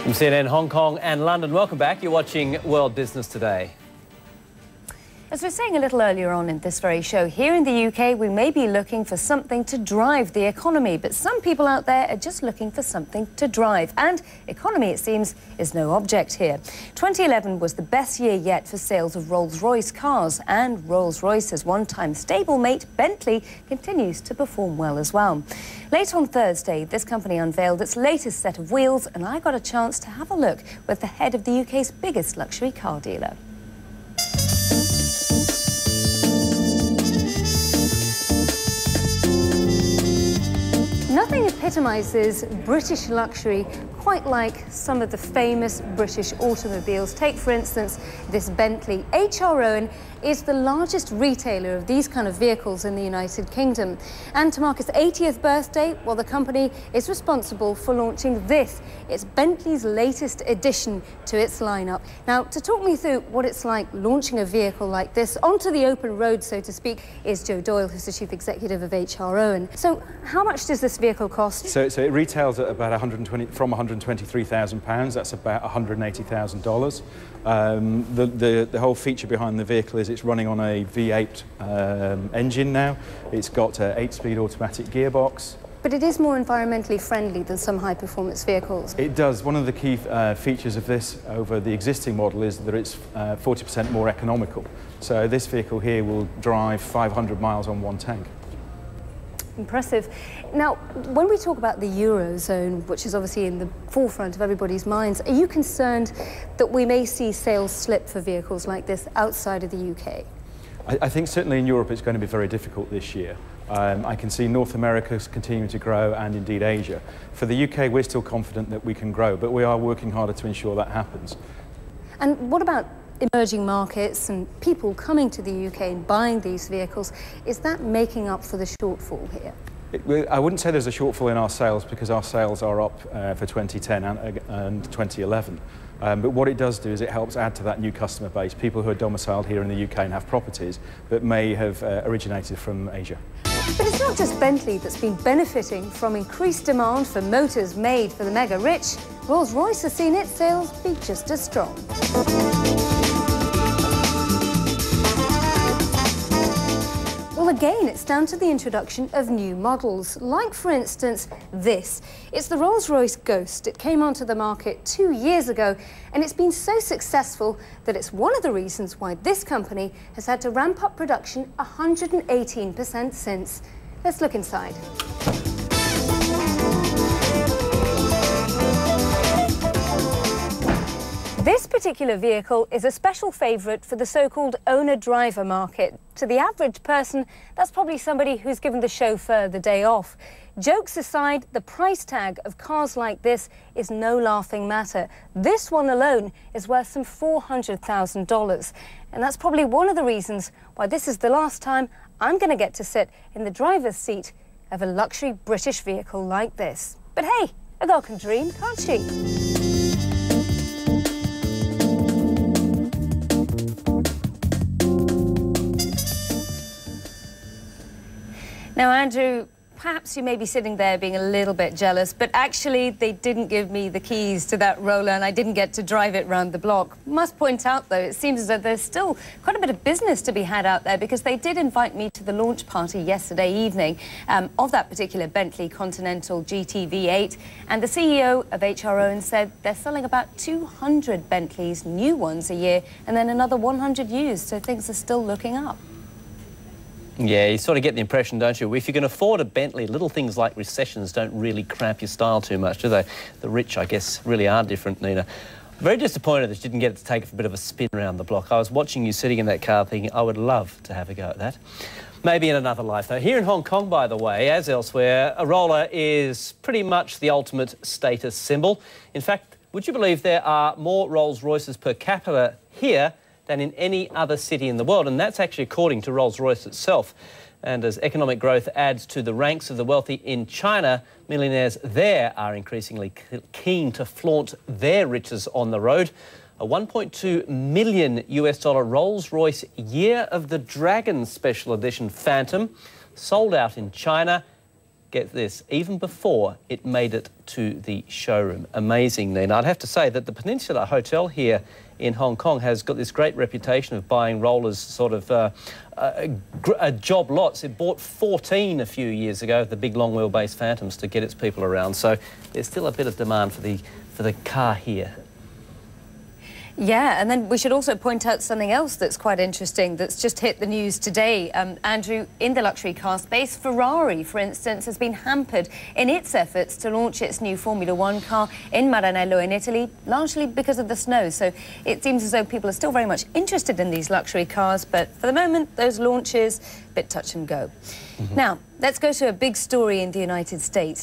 From CNN, Hong Kong and London, welcome back. You're watching World Business Today. As we were saying a little earlier on in this very show, here in the UK, we may be looking for something to drive the economy, but some people out there are just looking for something to drive. And economy, it seems, is no object here. 2011 was the best year yet for sales of Rolls-Royce cars, and Rolls-Royce's one-time stablemate, Bentley, continues to perform well as well. Late on Thursday, this company unveiled its latest set of wheels, and I got a chance to have a look with the head of the UK's biggest luxury car dealer. Nothing epitomises British luxury quite like some of the famous British automobiles. Take, for instance, this Bentley. H.R. Owen is the largest retailer of these kind of vehicles in the United Kingdom. And to mark its 80th birthday, well, the company is responsible for launching this. It's Bentley's latest addition to its lineup. Now, to talk me through what it's like launching a vehicle like this onto the open road, so to speak, is Joe Doyle, who's the chief executive of H.R. Owen. So how much does this vehicle cost? So it retails at about £123,000. That's about $180,000. The whole feature behind the vehicle is it's running on a V8 engine now. It's got an 8-speed automatic gearbox. But it is more environmentally friendly than some high-performance vehicles. It does. One of the key features of this over the existing model is that it's 40% more economical. So this vehicle here will drive 500 miles on one tank. Impressive. Now, when we talk about the Eurozone, which is obviously in the forefront of everybody's minds, are you concerned that we may see sales slip for vehicles like this outside of the UK? I think certainly in Europe it's going to be very difficult this year. I can see North America continuing to grow, and indeed Asia. For the UK, we're still confident that we can grow, but we are working harder to ensure that happens. And what about emerging markets and people coming to the UK and buying these vehicles? Is that making up for the shortfall here? I wouldn't say there's a shortfall in our sales, because our sales are up for 2010 and 2011. But what it does do is it helps add to that new customer base, people who are domiciled here in the UK and have properties but may have originated from Asia. But it's not just Bentley that's been benefiting from increased demand for motors made for the mega rich. Rolls-Royce has seen its sales be just as strong. Well, again, it's down to the introduction of new models, like, for instance, this. It's the Rolls-Royce Ghost. It came onto the market 2 years ago, and it's been so successful that it's one of the reasons why this company has had to ramp up production 118% since. Let's look inside. This particular vehicle is a special favourite for the so-called owner-driver market. To the average person, that's probably somebody who's given the chauffeur the day off. Jokes aside, the price tag of cars like this is no laughing matter. This one alone is worth some $400,000. And that's probably one of the reasons why this is the last time I'm going to get to sit in the driver's seat of a luxury British vehicle like this. But hey, a girl can dream, can't she? Now, Andrew, perhaps you may be sitting there being a little bit jealous, but actually they didn't give me the keys to that roller and I didn't get to drive it round the block. Must point out, though, it seems as though there's still quite a bit of business to be had out there, because they did invite me to the launch party yesterday evening of that particular Bentley Continental GT V8, and the CEO of H.R. Owen said they're selling about 200 Bentleys, new ones, a year, and then another 100 used, so things are still looking up. Yeah, you sort of get the impression, don't you? If you can afford a Bentley, little things like recessions don't really cramp your style too much, do they? The rich, I guess, really are different, Nina. Very disappointed that you didn't get to take a bit of a spin around the block. I was watching you sitting in that car thinking, I would love to have a go at that. Maybe in another life, though. Here in Hong Kong, by the way, as elsewhere, a roller is pretty much the ultimate status symbol. In fact, would you believe there are more Rolls-Royces per capita here than in any other city in the world, and that's actually according to Rolls-Royce itself. And as economic growth adds to the ranks of the wealthy in China, millionaires there are increasingly keen to flaunt their riches on the road. A $1.2 million Rolls-Royce Year of the Dragon Special Edition Phantom sold out in China get this, even before it made it to the showroom. Amazing, Nina. I'd have to say that the Peninsula Hotel here in Hong Kong has got this great reputation of buying rollers sort of job lots. It bought 14 a few years ago, the big long wheelbase Phantoms, to get its people around. So there's still a bit of demand for the car here. Yeah, and then we should also point out something else that's quite interesting that's just hit the news today. Andrew, in the luxury car space, Ferrari, for instance, has been hampered in its efforts to launch its new Formula One car in Maranello in Italy, largely because of the snow. So it seems as though people are still very much interested in these luxury cars, but for the moment, those launches, a bit touch and go. Now, let's go to a big story in the United States.